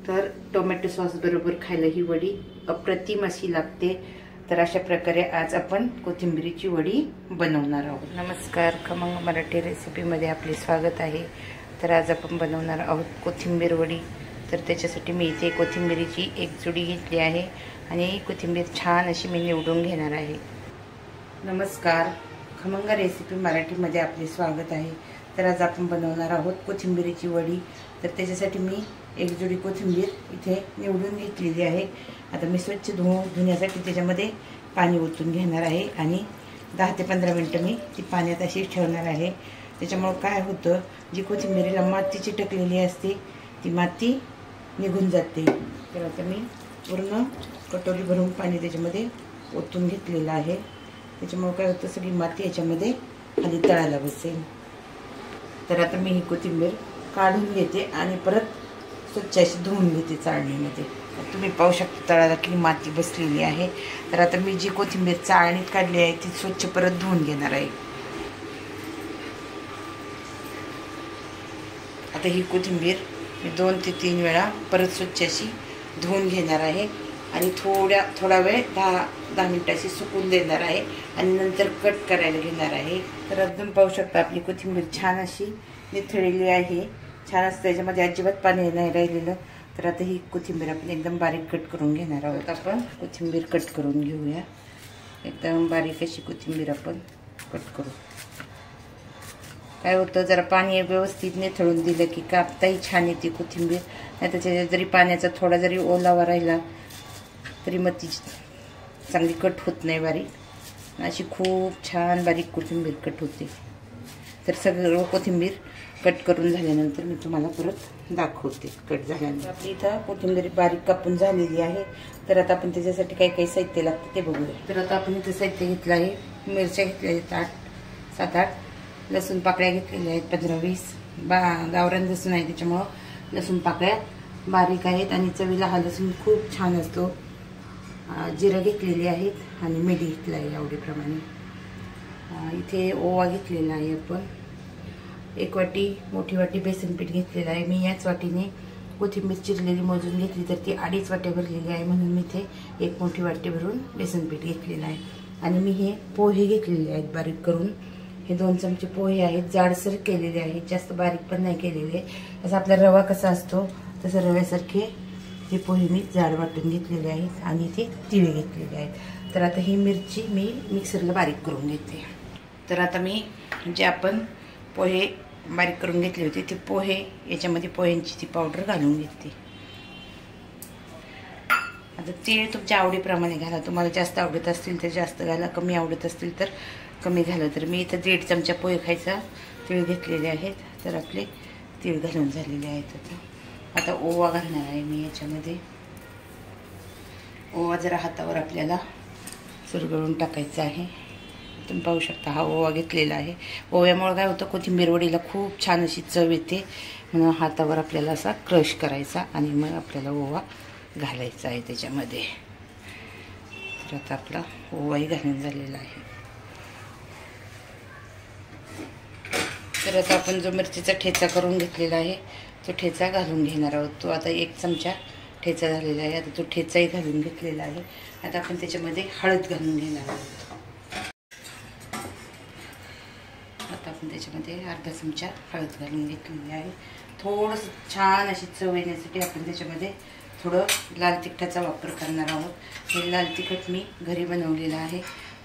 तर tomato sauce बरोबर खायला ही वडी अप्रतिम अशी लागते। तर अशा प्रकारे आज आपण कोथिंबीरीची वडी बनवणार आहोत। नमस्कार, खमंग मराठी रेसिपीमध्ये आपले स्वागत आहे। तर आज आपण बनवणार आहोत कोथिंबीर वडी। तर त्याच्यासाठी मी इथे कोथिंबीरीची एक जुडी घेतली आहे आणि कोथिंबीर छान अशी मी निवडून घेणार आहे। नमस्कार, खमंग रेसिपी मराठीमध्ये आपले स्वागत आहे। तर आज आपण बनवणार आहोत कोथिंबीरीची वडी। तर त्याच्यासाठी मी एक जुडी कोथिंबीर इथे निवडून घेतलेली आहे। आता मी स्वच्छ धुण्यासाठी त्याच्यामध्ये पाणी ओतून घेणार आहे आणि 10 ते 15 मिनिटं मी ती पाण्यात अशी ठेवणार आहे। त्याच्यामुळे काय होतं, जी कोथिंबीरीला माती चिटकलेली असते ती माती निघून जाते। तर आता मी पूर्ण कटोरी भरून पाणी त्याच्यामध्ये ओतून घेतलेलं आहे। त्याच्यामुळे काय होतं, सगळी माती याच्यामध्ये खाली तळाला बसेल। तर आता मी ही कोथिंबीर काढून घेते आणि परत स्वच्छ अशी धुवून घेते चाळणीमध्ये। तुम्ही पाहू शकता तळाला किती माती बसलेली आहे। तर आता मी जी कोथिंबीर चाळणीत काढली आहे ती स्वच्छ परत धुवून घेणार आहे। आता ही कोथिंबीर मी 2 ते 3 वेळा परत स्वच्छ अशी धुवून घेणार आहे आणि थोडा वेळ 10 मिनिटाची सुकून देणार आहे आणि नंतर कट करायला घेणार आहे। तर एकदम पाहू शकता आपली कोथिंबीर छान अशी निथळलेली आहे। छान असतं, त्याच्यामध्ये अजिबात पाणी नाही राहिलेलं। तर आता ही कोथिंबीर आपण एकदम बारीक कट करून घेणार आहोत। आपण कोथिंबीर कट करून घेऊया। एकदम बारीक अशी कोथिंबीर आपण कट करू। काय होतं, जरा पाणी व्यवस्थित निथळून दिलं की कापताही छान येते कोथिंबीर। नाही त्याच्यात जरी पाण्याचा थोडा जरी ओलावा राहिला तरी मग ती चांगली कट होत नाही बारीक। अशी खूप छान बारीक कोथिंबीर कट होते। तर सगळं कोथिंबीर कट करून झाल्यानंतर मी तुम्हाला परत दाखवते कट झाल्यानंतर। आपली इथं कोथिंबीर बारीक कापून झालेली आहे। तर आता आपण त्याच्यासाठी काय काय साहित्य लागतं ते बघूया। तर आता आपण इथं साहित्य घेतलं आहे, मिरच्या घेतल्या आहेत 7-8, लसूण पाकळ्या घेतलेल्या आहेत 15-20, गावरान लसूण आहे त्याच्यामुळं लसूण पाकळ्या बारीक आहेत आणि चवीला हा लसूण खूप छान असतो। जिरं घेतलेली आहेत आणि मीठ घेतलं आहे आवडीप्रमाणे। इथे ओवा घेतलेला आहे आपण, 1 वाटी मोठी वाटी बेसन पीठ घेतलेलं आहे। मी याच वाटीने कोथिंबीर चिरलेली मोजून घेतली तर ती 2.5 वाट्या भरलेली आहे, म्हणून मी इथे 1 मोठी वाटी भरून बेसन पीठ घेतलेलं आहे। आणि मी हे पोहे घेतलेले आहेत बारीक करून। हे 2 चमचे पोहे आहेत, जाडसर केलेले आहेत, जास्त बारीक पण नाही केलेले। असं आपला रवा कसा असतो तसं रव्यासारखे हे पोहे मी जाड वाटून घेतलेले आहेत आणि इथे तिळे घेतलेले आहेत। तर आता ही मिरची मी मिक्सरला बारीक करून घेते। तर आता मी जे आपण पोहे बारीक करून घेतले होते ते पोहे याच्यामध्ये पोह्यांची ती पावडर घालून घेते। आता तीळ तुमच्या आवडीप्रमाणे घाला, तुम्हाला जास्त आवडत असतील तर जास्त घाला, कमी आवडत असतील तर कमी घाला। तर मी इथं 1.5 चमचा पोहे खायचा तीळ घेतलेले आहेत। तर आपले तीळ घालून झालेले आहेत। आता ओवा घालणार आहे मी याच्यामध्ये। ओवा जरा हातावर आपल्याला चुरगळून टाकायचा आहे। तुम्ही पाहू शकता हा ओवा घेतलेला आहे। ओव्यामुळे काय होतं, कोथिंबीर वडीला खूप छान अशी चव येते, म्हणून हातावर आपल्याला असा क्रश करायचा आणि मग आपल्याला ओवा घालायचा आहे त्याच्यामध्ये। तर आता आपला ओवाही घालून झालेला आहे। तर आता आपण जो मिरचीचा ठेचा करून घेतलेला आहे तो ठेचा घालून घेणार आहोत। तो आता 1 चमचा ठेचा झालेला आहे। आता तो ठेचाही घालून घेतलेला आहे। आता आपण त्याच्यामध्ये हळद घालून घेणार आहोत। आता आपण त्याच्यामध्ये अर्धा चमचा हळद घालून घेतलेली आहे। थोडंसं छान अशी चव येण्यासाठी आपण त्याच्यामध्ये थोडं लाल तिखटाचा वापर करणार आहोत। हे लाल तिखट मी घरी बनवलेलं आहे,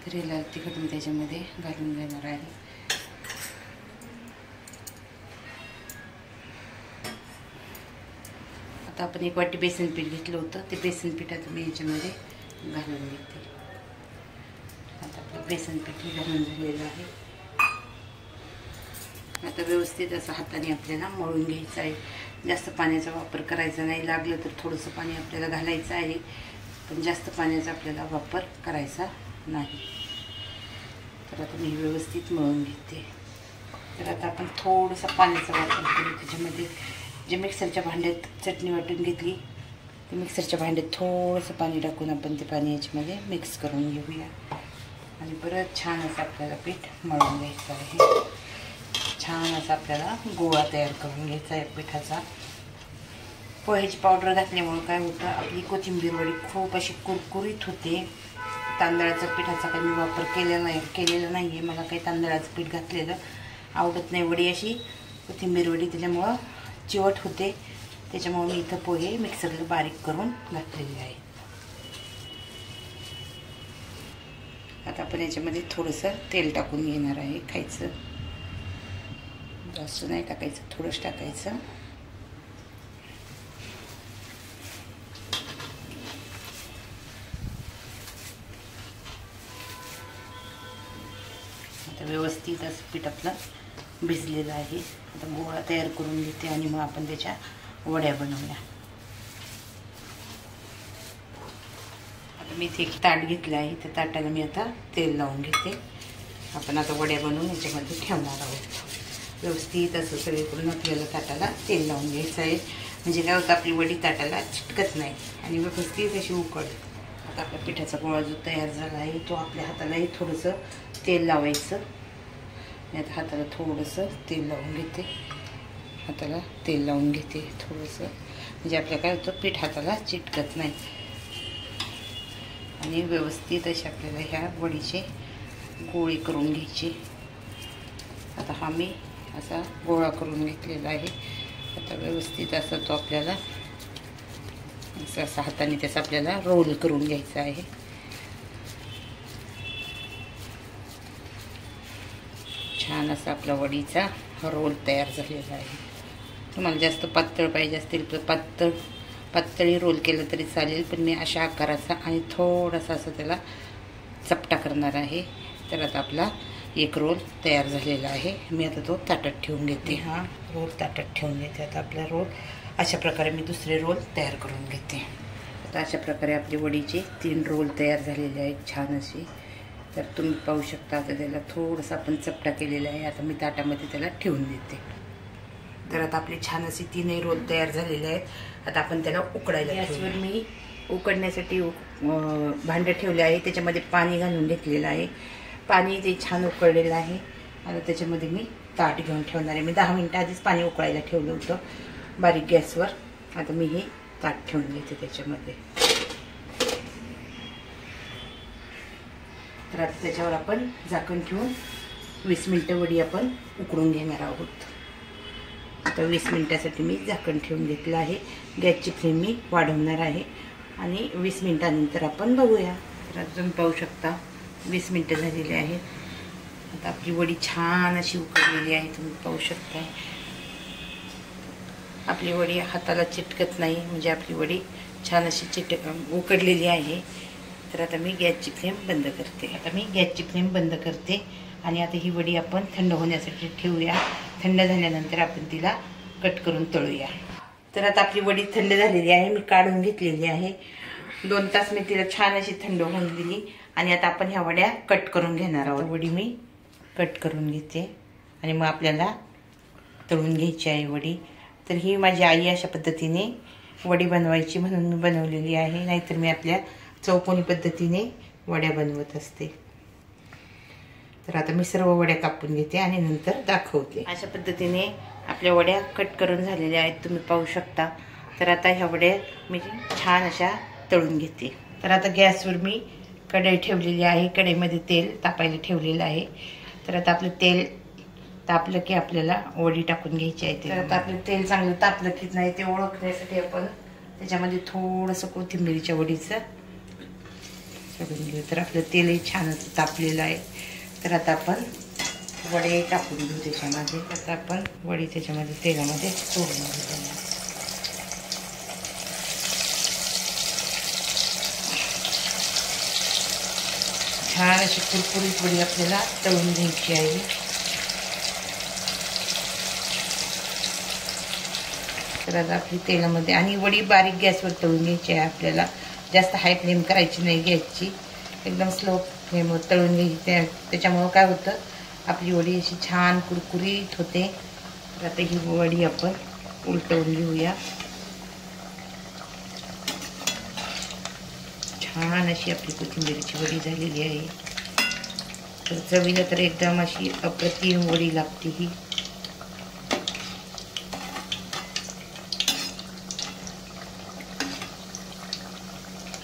तर हे लाल तिखट मी त्याच्यामध्ये घालून घेणार आहे। आता आपण 1 वाटी बेसन पीठ घेतलं होतं, ते बेसन पीठ आता मी याच्यामध्ये घालून घेते। आता आपलं बेसन पीठ घालून झालेलं आहे। आता व्यवस्थित असं हाताने आपल्याला मळून घ्यायचं आहे। जास्त पाण्याचा वापर करायचा नाही, लागलं तर थोडंसं पाणी आपल्याला घालायचं आहे, पण जास्त पाण्याचा आपल्याला वापर करायचा नाही। तर आता मी व्यवस्थित मळून घेते। तर आता आपण थोडंसं पाण्याचा वापर करू। त्याच्यामध्ये जे मिक्सरच्या भांड्यात चटणी वाटून घेतली ते मिक्सरच्या भांड्यात थोडंसं पाणी टाकून आपण ते पाणी याच्यामध्ये मिक्स करून घेऊया आणि परत छान असं आपल्याला पीठ मळून घ्यायचं आहे। छान असा आपल्याला गोळा तयार करून घ्यायचा आहे पिठाचा। पोह्याची पावडर घातल्यामुळे काय होतं, आपली कोथिंबीर वडी खूप अशी कुरकुरीत होते. तांदळाच्या पिठाचा काही मी वापर केलेला नाही आहे. मला काही तांदळाचं पीठ घातलेलं आवडत नाही. वडी अशी कोथिंबीर वडी त्याच्यामुळं चिवट होते. त्याच्यामुळे मी इथं पोहे मिक्सरला बारीक करून घातलेले आहे. आता आपण याच्यामध्ये थोडंसं तेल टाकून घेणार आहे. खायचं जास्त नाही टाकायचं, थोडंच टाकायचं. आता व्यवस्थित असं पीठ आपलं भिजलेलं आहे. आता गोळा तयार करून घेते आणि मग आपण त्याच्या वड्या बनवूया. आता मी इथे एक ताट घेतलं आहे. त्या ताटाला मी आता तेल लावून घेते. आपण आता वड्या बनवून याच्यामध्ये ठेवणार आहोत. व्यवस्थित असं सगळीकडून आपल्याला ताटाला तेल लावून घ्यायचं आहे. म्हणजे काय होतं, आपली वडी ताटाला चिटकत नाही आणि व्यवस्थित अशी उकळते. आता आपल्या पिठाचा गोळा जो तयार झाला आहे तो आपल्या हातालाही थोडंसं तेल लावायचं. मी आता हाताला थोडंसं तेल लावून घेते. हाताला तेल लावून घेते थोडंसं, म्हणजे आपल्या काय होतं, पीठ हाताला चिटकत नाही. आणि व्यवस्थित अशी आपल्याला ह्या वडीचे गोळे करून घ्यायचे. आता हा मी असा गोळा करून घेतलेला आहे. आता व्यवस्थित असा तो आपल्याला असं हाताने त्याचा आपल्याला रोल करून घ्यायचा आहे. छान असा आपला वडीचा रोल तयार झालेला आहे. तुम्हाला जास्त पातळ पाहिजे असतील तर पातळी रोल केलं तरी चालेल, पण मी अशा आकाराचा आणि थोडासा असं त्याला चपटा करणार आहे. तर आता आपला एक रोल तयार झालेला आहे. मी आता तो ताटात ठेवून घेते. हा रोल ताटात ठेवून घेते. आता आपला रोल अशा प्रकारे मी दुसरे रोल तयार करून घेते. आता अशा प्रकारे आपली वडीचे 3 रोल तयार झालेले आहेत छान असे. तर तुम्ही पाहू शकता. आता त्याला थोडंसं आपण चपटा केलेला आहे. आता मी ताटामध्ये त्याला ठेवून देते. तर आता आपले छान असे 3 रोल तयार झालेले आहेत. आता आपण त्याला उकडायला गॅसवर मी उकडण्यासाठी भांडं ठेवले आहे. त्याच्यामध्ये पाणी घालून घेतलेलं आहे. पाणी ते छान उकळलेलं आहे. आता त्याच्यामध्ये मी ताट घेऊन ठेवणार आहे. मी 10 मिनिटं आधीच पाणी उकळायला ठेवलं होतं बारीक गॅसवर. आता मी हे ताट ठेवून घेते त्याच्यामध्ये. तर आता त्याच्यावर आपण झाकण ठेवून 20 मिनिटं वडी आपण उकडून घेणार आहोत. आता 20 मिनिटासाठी मी झाकण ठेवून घेतलं आहे. गॅसची फ्लेम मी वाढवणार आहे आणि 20 मिनिटानंतर आपण बघूया. तर आता तुम्ही पाहू शकता 20 मिनिटं झालेली आहेत. आता आपली वडी छान अशी उकडलेली आहे. तुम्ही पाहू शकता आपली वडी हाताला चिटकत नाही, म्हणजे आपली वडी छान अशी उकडलेली आहे. तर आता मी गॅसची फ्लेम बंद करते. आणि आता ही वडी आपण थंड होण्यासाठी ठेवूया. थंड झाल्यानंतर आपण तिला कट करून तळूया. तर आता आपली वडी थंड झालेली आहे. मी काढून घेतलेली आहे. 2 तास मी तिला छान अशी थंड होऊन दिली. आणि आता आपण ह्या वड्या कट करून घेणार आहोत. वडी मी कट करून घेते आणि मग आपल्याला तळून घ्यायची आहे वडी. तर ही माझी आई अशा पद्धतीने वडी बनवायची म्हणून मी बनवलेली आहे. नाहीतर मी आपल्या चौकोनी पद्धतीने वड्या बनवत असते. तर आता मी सर्व वड्या कापून घेते आणि नंतर दाखवते. अशा पद्धतीने आपल्या वड्या कट करून झालेल्या आहेत. तुम्ही पाहू शकता. तर आता ह्या वड्या मी छान अशा तळून घेते. तर आता गॅसवर मी कढई ठेवलेली आहे. कढईमध्ये तेल तापायला ठेवलेलं आहे. तर आता आपलं तेल तापलं की आपल्याला वडी टाकून घ्यायची आहे. तर आता आपलं तेल चांगलं तापलं की नाही ते ओळखण्यासाठी आपण त्याच्यामध्ये थोडंसं कोथिंबीरच्या वडीचं सोडून घेऊ. तर आपलं तेलही छान असं तापलेलं आहे. तर आता आपण वडे टाकून घेऊ त्याच्यामध्ये. आता आपण वडी त्याच्यामध्ये तेलामध्ये सोडून घेऊ. छान अशी कुरकुरीत वडी आपल्याला तळून घ्यायची आहे. तर आता आपली तेलामध्ये आणि वडी बारीक गॅसवर तळून घ्यायची आहे आपल्याला. जास्त हाय फ्लेम करायची नाही गॅसची, एकदम स्लो फ्लेमवर तळून घ्यायची. त्याच्यामुळं काय होतं, आपली वडी अशी छान कुरकुरीत होते. तर आता ही वडी आपण उलटवून घेऊया. छान अशी आपली कोथिंबीरची वडी झालेली आहे. तर चवीला तर एकदम अशी अप्रतिम वडी लागते ही.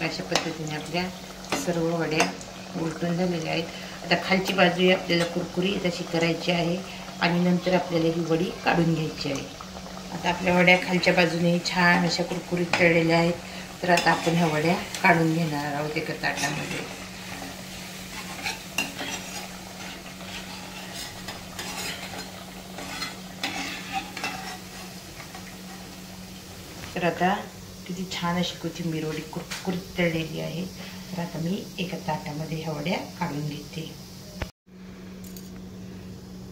अशा पद्धतीने आपल्या सर्व वड्या उलटून झालेल्या आहेत. आता खालची बाजू आपल्याला कुरकुरीत अशी करायची आहे आणि नंतर आपल्याला ही वडी काढून घ्यायची आहे. आता आपल्या वड्या खालच्या बाजूने छान अशा कुरकुरीत तळलेल्या आहेत. तर आता आपण ह्या वड्या काढून घेणार आहोत एका ताटामध्ये. तर आता किती छान अशी कोथिंबीर वडी कुरकुरीत तळलेली आहे. तर आता मी एका ताटामध्ये ह्या वड्या काढून घेते.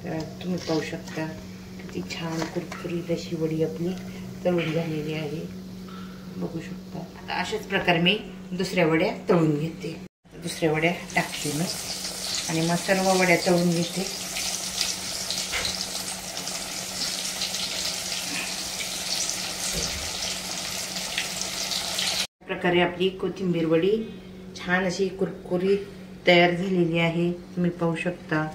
तर तुम्ही पाहू शकता किती छान कुरकुरीत अशी वडी आपली तळून झालेली आहे. बघू शकता. आता अशाच प्रकारे मी दुसऱ्या वड्या तळून घेते. दुसऱ्या वड्या टाकते मी आणि मग सर्व वड्या तळून घेते. प्रकारे आपली कोथिंबीर वडी छान अशी कुरकुरीत तयार झालेली आहे. तुम्ही पाहू शकता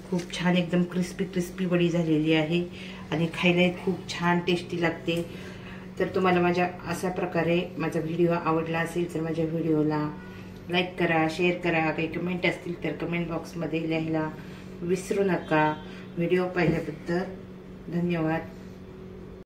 खूप छान एकदम क्रिस्पी वडी झालेली आहे आणि खायला खूप छान टेस्टी लागते. तर तुम्हाला माझ्या अशा प्रकारे माझा व्हिडिओ आवडला असेल तर माझ्या व्हिडिओला लाईक करा, शेअर करा. काही कमेंट असतील तर कमेंट बॉक्समध्ये लिहायला विसरू नका. व्हिडिओ पाहिल्याबद्दल धन्यवाद.